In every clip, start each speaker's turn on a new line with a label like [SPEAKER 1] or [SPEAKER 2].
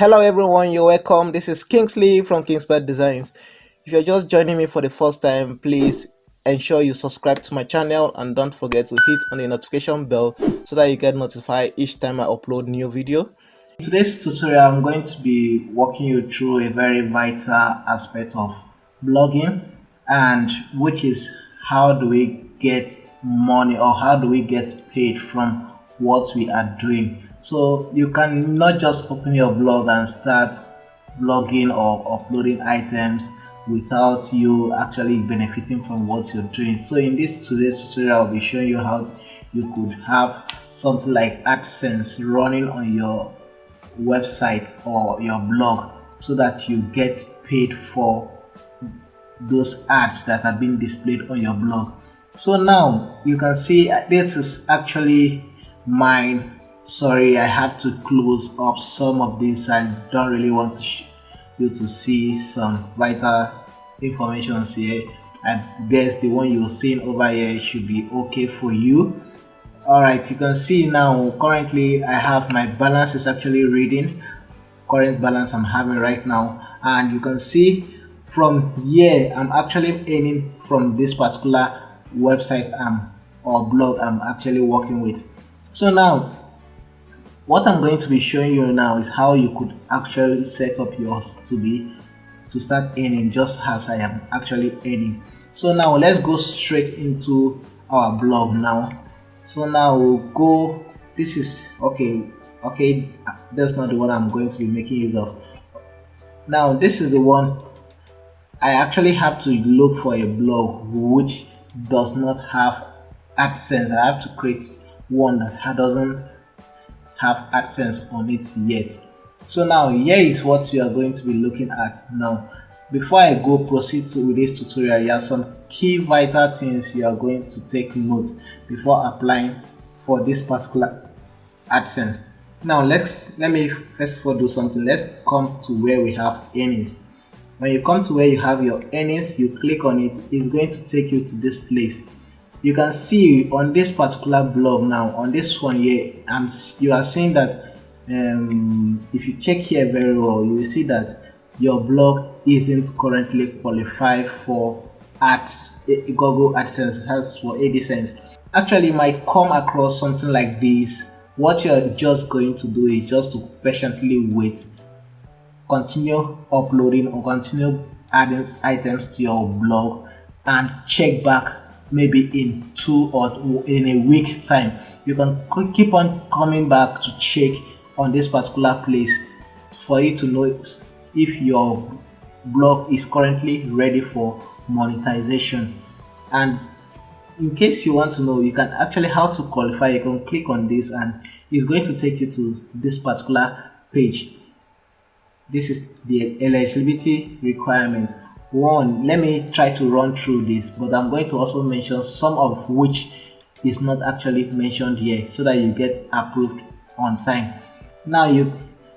[SPEAKER 1] Hello everyone, you're welcome. This is Kingsley from Kingsbird Designs. If you're just joining me for the first time, please ensure you subscribe to my channel and don't forget to hit on the notification bell so that you get notified each time I upload new video. In today's tutorial, I'm going to be walking you through a very vital aspect of blogging, and which is how do we get money or how do we get paid from what we are doing. So you can not just open your blog and start blogging or uploading items without you actually benefiting from what you're doing. So in this today's tutorial, I'll be showing you how you could have something like AdSense running on your website or your blog so that you get paid for those ads that are being displayed on your blog. So now you can see this is actually mine. Sorry, I have to close up some of this. I don't really want you to see some vital information here. I guess the one you're seeing over here should be okay for you. All right, you can see now currently I have my balance is actually reading current balance I'm having right now, and you can see from here I'm actually earning from this particular website or blog I'm actually working with. So now what I'm going to be showing you now is how you could actually set up yours to start earning just as I am actually earning. So now let's go straight into our blog now. So now we'll go, this is okay, that's not the one I'm going to be making use of. Now this is the one I actually have to look for a blog which does not have AdSense. I have to create one that doesn't have AdSense on it yet. So now here is what we are going to be looking at now. Before I go proceed with this tutorial, there are some key vital things you are going to take note before applying for this particular AdSense. Now let me first of all do something. Let's come to where we have earnings. When you come to where you have your earnings, you click on it. It's going to take you to this place. You can see on this particular blog now, on this one here, you are seeing that if you check here very well, you will see that your blog isn't currently qualified for Google AdSense. That's for AdSense. Actually, you might come across something like this. What you're just going to do is just to patiently wait, continue uploading or continue adding items to your blog, and check back maybe in 2 or in a week time. You can keep on coming back to check on this particular place for you to know if your blog is currently ready for monetization. And in case you want to know, you can actually how to qualify. You can click on this and it's going to take you to this particular page. This is the eligibility requirement. One, let me try to run through this, but I'm going to also mention some of which is not actually mentioned here so that you get approved on time. Now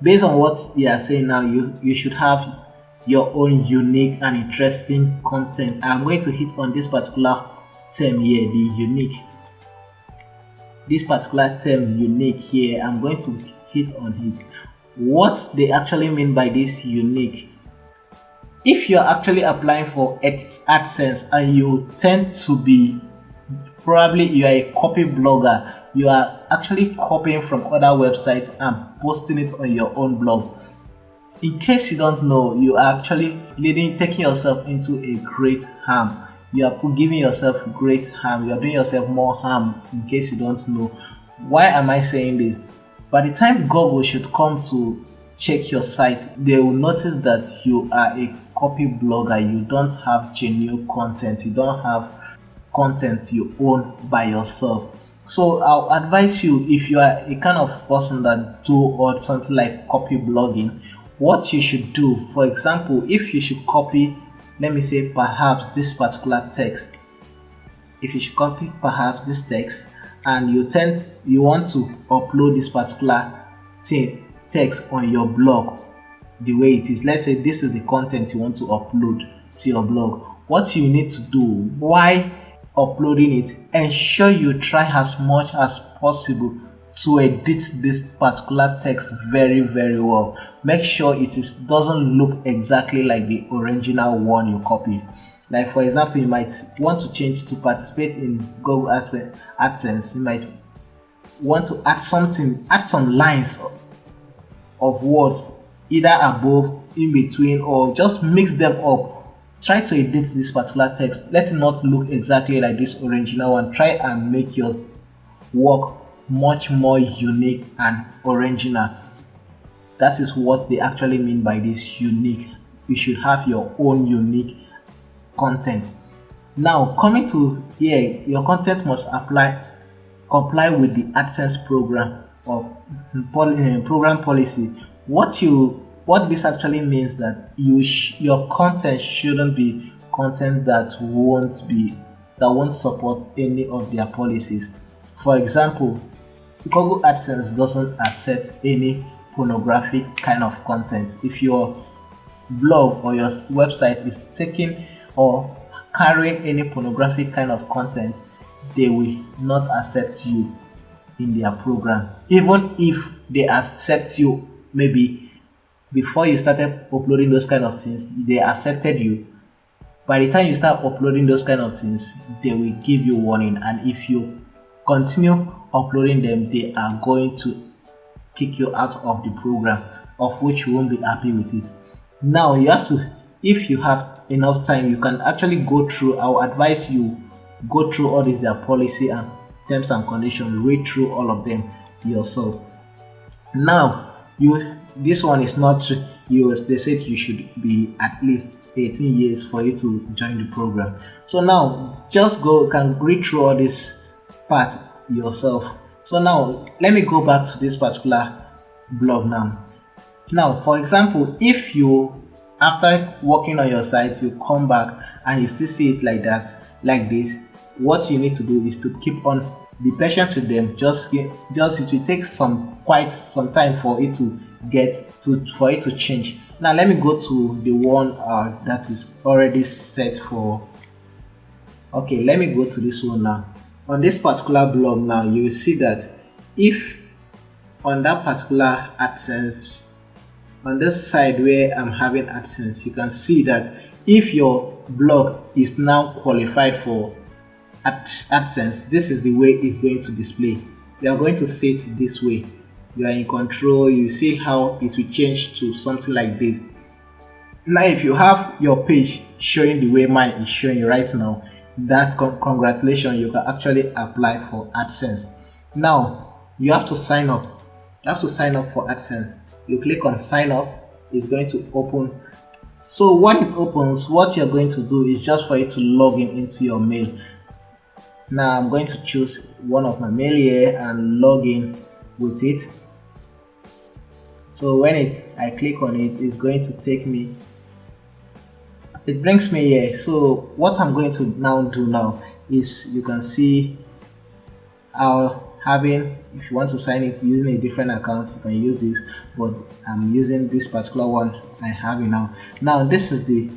[SPEAKER 1] based on what they are saying now, you should have your own unique and interesting content. I'm going to hit on this particular term here, the unique. This particular term unique here, I'm going to hit on it. What they actually mean by this unique: if you're actually applying for AdSense and you tend to be, probably you are a copy blogger, you are actually copying from other websites and posting it on your own blog. In case you don't know, you are actually taking yourself into a great harm. You are giving yourself great harm. You are doing yourself more harm in case you don't know. Why am I saying this? By the time Google should come to check your site, they will notice that you are a copy blogger. You don't have genuine content. You don't have content you own by yourself. So I'll advise you, if you are a kind of person that do or something like copy blogging, what you should do, for example, if you should copy, let me say perhaps this particular text, if you should copy perhaps this text and you want to upload this particular text on your blog the way it is, let's say this is the content you want to upload to your blog, what you need to do while uploading it, ensure you try as much as possible to edit this particular text very well. Make sure it doesn't look exactly like the original one you copied. Like for example, you might want to change to participate in Google AdSense. You might want to add something, add some lines of words either above, in between, or just mix them up. Try to edit this particular text. Let it not look exactly like this original one. Try and make your work much more unique and original. That is what they actually mean by this unique. You should have your own unique content. Now coming to here, your content must comply with the AdSense program or program policy. What this actually means that your content shouldn't be content that won't support any of their policies. For example, Google AdSense doesn't accept any pornographic kind of content. If your blog or your website is taking or carrying any pornographic kind of content, they will not accept you in their program. Even if they accept you, maybe before you started uploading those kind of things, they accepted you. By the time you start uploading those kind of things, they will give you warning, and if you continue uploading them, they are going to kick you out of the program, of which you won't be happy with it. Now you have to, if you have enough time, you can actually go through. I'll advise you go through all these their policy and terms and conditions, read through all of them yourself. Now this one is not US. They said you should be at least 18 years for you to join the program. So now just can read through all this part yourself. So now let me go back to this particular blog now. For example, if you, after working on your site, you come back and you still see it like that, like this, what you need to do is to keep on, be patient with them. Just it will take quite some time for it to change. Now let me go to the one that is already set for. Okay, let me go to this one now. On this particular blog now, you will see that if on that particular AdSense, on this side where I'm having AdSense, you can see that if your blog is now qualified for AdSense, this is the way it's going to display. You are going to see it this way. You are in control. You see how it will change to something like this. Now if you have your page showing the way mine is showing right now, that congratulations, you can actually apply for AdSense. Now you have to sign up. You have to sign up for AdSense. You click on sign up. It's going to open. So when it opens, what you're going to do is just for you to log in into your mail. Now I'm going to choose one of my mail here and log in with it. So when I click on it, it's going to take me, it brings me here. So what I'm going to now do now is, you can see if you want to sign it using a different account, you can use this, but I'm using this particular one I have it now. Now this is the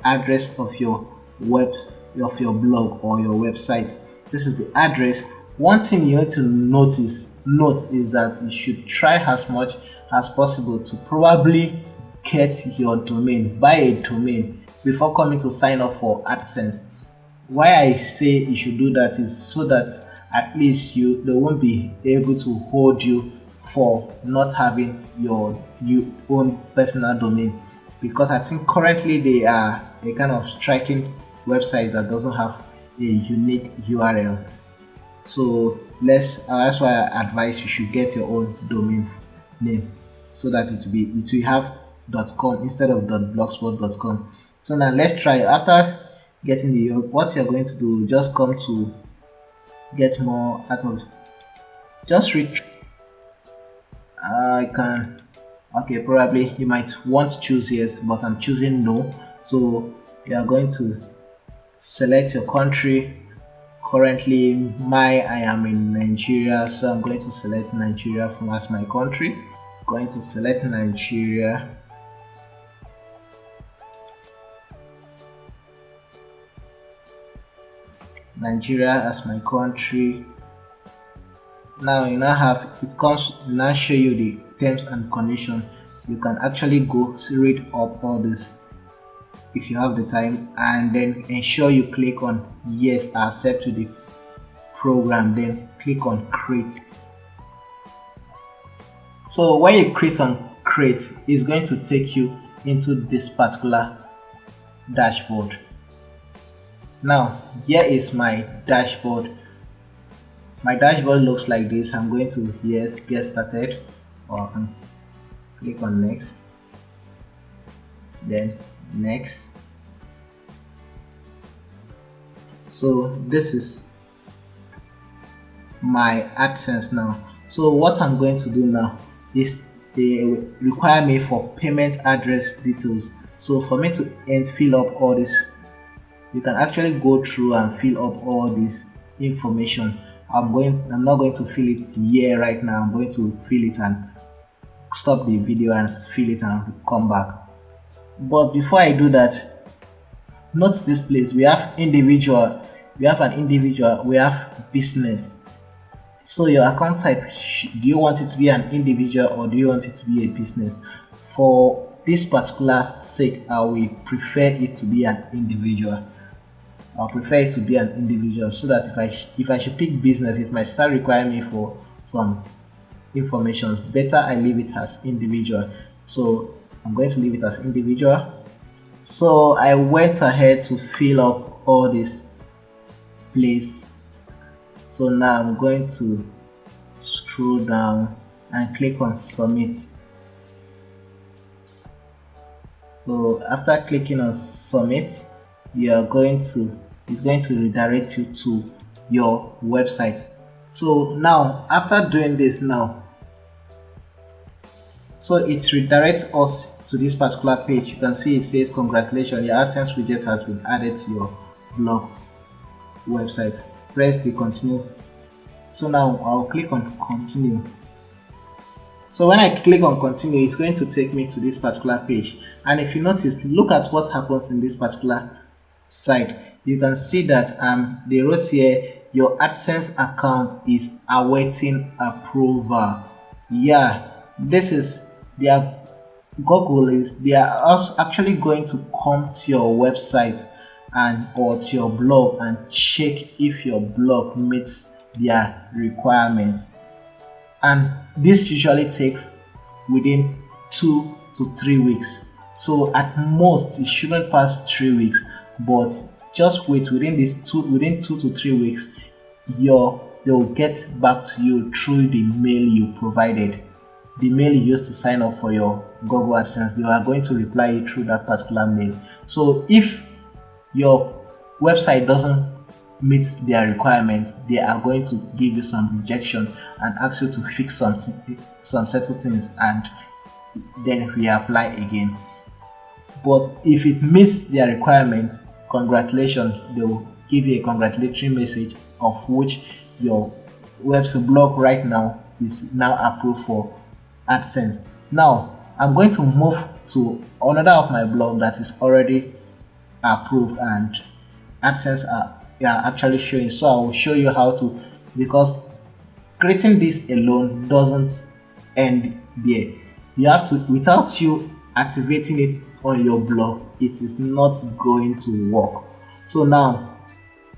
[SPEAKER 1] address of your blog or your website. This is the address. One thing you need to note is that you should try as much as possible to probably get your domain, buy a domain before coming to sign up for AdSense. Why I say you should do that is so that at least they won't be able to hold you for not having your own personal domain, because I think currently they are a kind of striking website that doesn't have a unique URL. So that's why I advise you should get your own domain name, so that it will have .com instead of .blogspot.com. So now let's try. After getting what you're going to do, just come to get more out of, just read. I can, okay, probably you might want to choose yes, but I'm choosing no. So you are going to select your country. Currently I am in Nigeria, so I'm going to select Nigeria as my country. Going to select Nigeria. As my country. Now you now have it comes now show you the terms and conditions. You can actually go read up all this if you have the time, and then ensure you click on yes, accept to the program, then click on create. So when you click on create, it's going to take you into this particular dashboard. Now here is my dashboard. My dashboard looks like this. I'm going to yes, get started, or I can click on next, then next. So this is my AdSense now. So what I'm going to do now is they require me for payment address details. So for me to fill up all this, you can actually go through and fill up all this information. I'm not going to fill it here right now. I'm going to fill it and stop the video and fill it and come back. But before I do that, note this place. We have individual, we have an individual, we have business. So your account type, do you want it to be an individual or do you want it to be a business? For this particular sake, I will prefer it to be an individual. I'll prefer it to be an individual, so that if I should pick business, it might start requiring me for some information. Better I leave it as individual. So I'm going to leave it as individual. So I went ahead to fill up all this place. So now I'm going to scroll down and click on submit. So after clicking on submit, it's going to redirect you to your website. So now after doing this now, so it redirects us to this particular page. You can see it says congratulations, your AdSense widget has been added to your blog website. Press the continue. So now I'll click on continue. So when I click on continue, it's going to take me to this particular page, and if you notice, look at what happens in this particular site. You can see that they wrote here your AdSense account is awaiting approval. Yeah, this is their Google is they are also actually going to come to your website and or to your blog and check if your blog meets their requirements, and this usually takes within 2 to 3 weeks. So at most it shouldn't pass 3 weeks, but just wait. Within 2 to 3 weeks, they'll get back to you through the mail you provided, the mail you used to sign up for your Google AdSense. They are going to reply you through that particular mail. So if your website doesn't meet their requirements, they are going to give you some rejection and ask you to fix some certain things and then reapply again. But if it meets their requirements, congratulations, they will give you a congratulatory message of which your website blog right now is now approved for AdSense. Now I'm going to move to another of my blog that is already approved and AdSense are actually showing. So I will show you how to, because creating this alone doesn't end there. You have to, without you activating it on your blog, it is not going to work. So now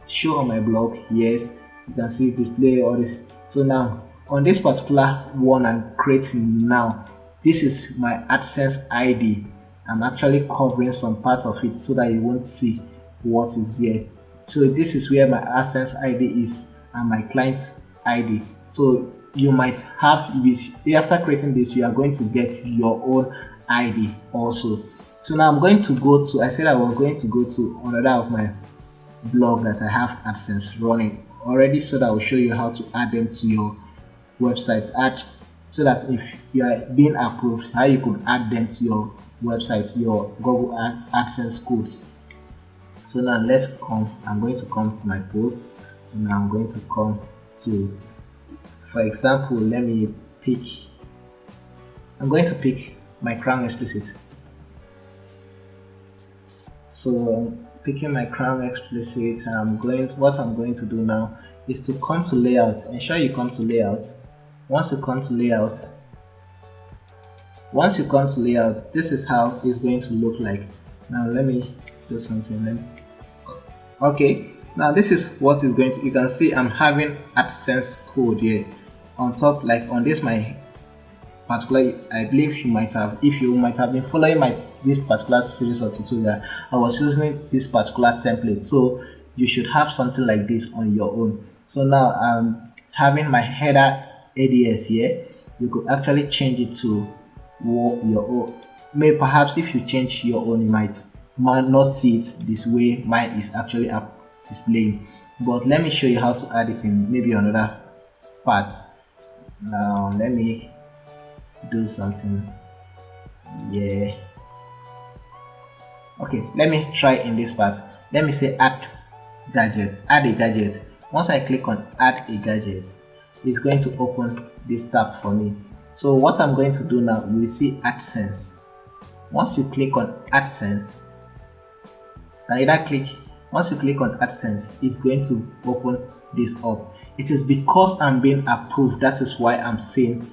[SPEAKER 1] show on my blog, yes, you can see display all this. So now on this particular one I'm creating now, this is my AdSense ID. I'm actually covering some part of it so that you won't see what is here. So this is where my AdSense ID is and my client ID. So you might have this, after creating this, you are going to get your own ID also. So now I'm going to go to, I said I was going to go to another of my blog that I have AdSense running already, so that I will show you how to add them to your website, so that if you are being approved, how you could add them to your website, your Google AdSense codes. So now let's come, I'm going to come to my post. So now I'm going to come to, for example, let me pick, I'm going to pick my Crown Explicit. So I'm picking my Crown Explicit, and what I'm going to do now is to come to layout. Ensure you come to layout. Once you come to layout, this is how it's going to look like. Now let me do something. Okay, now this is what is going to, you can see I'm having AdSense code here on top, like on this my particular, I believe you might have, if you might have been following this particular series of tutorial, I was using this particular template, so you should have something like this on your own. So now I'm having my header ADS here. You could actually change it to your own. Maybe perhaps if you change your own, you might not see it this way mine is actually up displaying. But let me show you how to add it in maybe another part. Now let me do something. Yeah, okay, let me try in this part. Let me say add a gadget. Once I click on add a gadget, it's going to open this tab for me. So what I'm going to do now, you will see AdSense. Once you click on AdSense, once you click on AdSense, it's going to open this up. It is because I'm being approved, that is why I'm seeing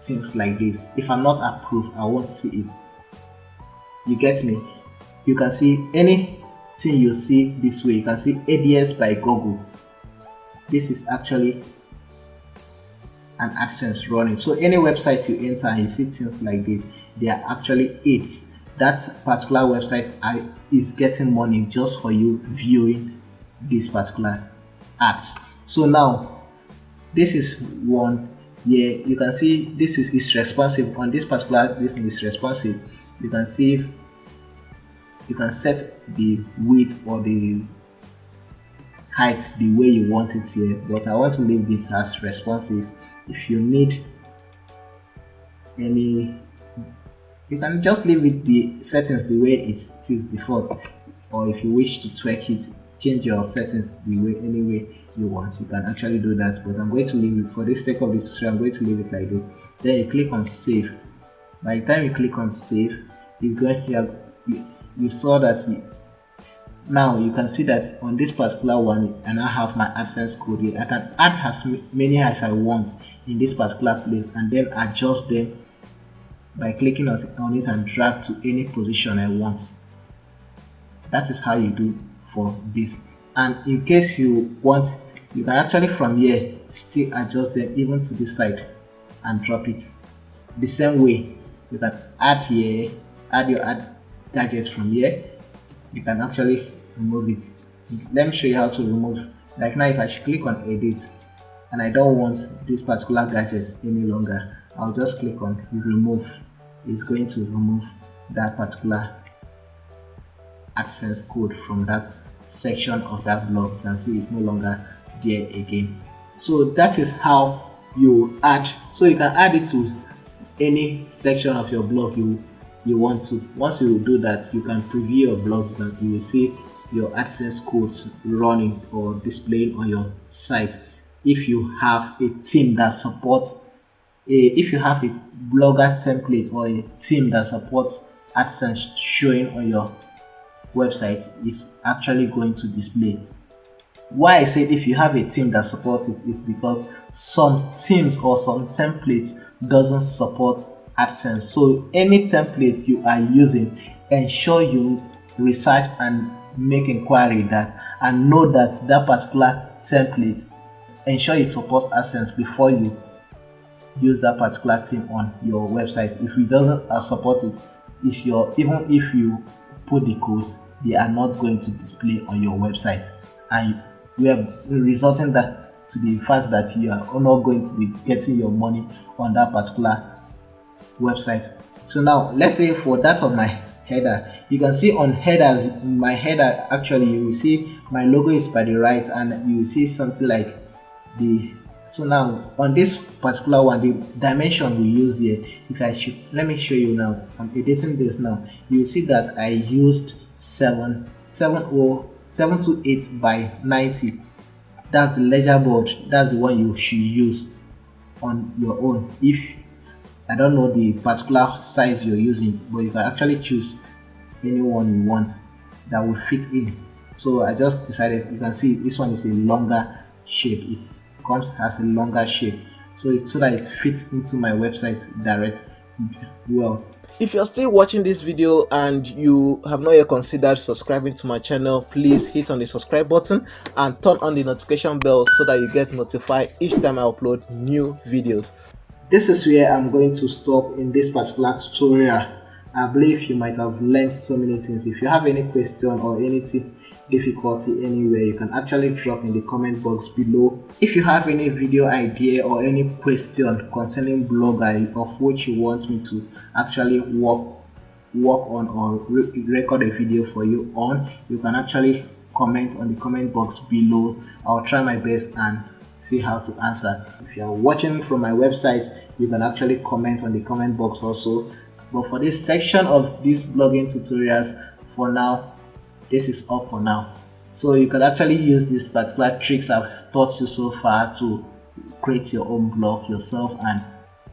[SPEAKER 1] things like this. If I'm not approved, I won't see it. You get me? You can see anything you see this way. You can see ADS by Google. This is actually an AdSense running. So any website you enter and you see things like this, they are actually ads. That particular website is getting money just for you viewing this particular ads. So now this is one. Yeah, you can see this is responsive. On this particular, this is responsive. You can see you can set the width or the height the way you want it here, but I want to leave this as responsive. If you need any, you can just leave it the settings the way it is default, or if you wish to tweak it, change your settings the way any way you want, you can actually do that. But I'm going to leave it for the sake of this tutorial. I'm going to leave it like this. Then you click on save. By the time you click on save, it's going here. You saw that now you can see that on this particular one, and I have my AdSense code here. I can add as many as I want in this particular place and then adjust them by clicking on it and drag to any position I want. That is how you do for this. And in case you want, you can actually from here still adjust them even to this side and drop it the same way. You can add here, add your add gadget from here. You can actually remove it. Let me show you how to remove. Like now, if I should click on edit and I don't want this particular gadget any longer, I'll just click on remove. It's going to remove that particular AdSense code from that section of that blog. You can see it's no longer there again. So that is how you add. So you can add it to any section of your blog you want to. Once you do that, you can preview your blog. You will see your AdSense codes running or displaying on your site. If you have a team that supports if you have a blogger template or a team that supports AdSense showing on your website, is actually going to display. Why I said if you have a team that supports it is because some teams or some templates doesn't support AdSense. So any template you are using, ensure you research and make inquiry that and know that that particular template, ensure it supports AdSense before you use that particular theme on your website. If it doesn't support it, it's even if you put the codes, they are not going to display on your website, and we are resulting that to the fact that you are not going to be getting your money on that particular website. So now let's say for that of my header, you can see on headers, my header actually you will see my logo is by the right, and you will see something like the. So now on this particular one, the dimension we use here, if I should, let me show you now. I'm editing this now. You will see that I used 728 by 90. That's the ledger board. That's the one you should use on your own. If I don't know the particular size you're using, but you can actually choose any one you want that will fit in. So I just decided, you can see this one is a longer shape. It comes as a longer shape, so that it fits into my website direct well. If you're still watching this video and you have not yet considered subscribing to my channel, please hit on the subscribe button and turn on the notification bell so that you get notified each time I upload new videos. This is where I'm going to stop in this particular tutorial. I believe you might have learned so many things. If you have any question or anything difficulty anywhere, you can actually drop in the comment box below. If you have any video idea or any question concerning Blogger of which you want me to actually work on or record a video for you on, you can actually comment on the comment box below. I'll try my best and see how to answer. If you are watching from my website, you can actually comment on the comment box also. But for this section of these blogging tutorials, for now, this is all for now. So you can actually use these particular tricks I've taught you so far to create your own blog yourself and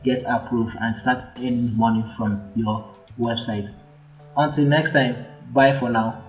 [SPEAKER 1] get approved and start earning money from your website. Until next time, bye for now.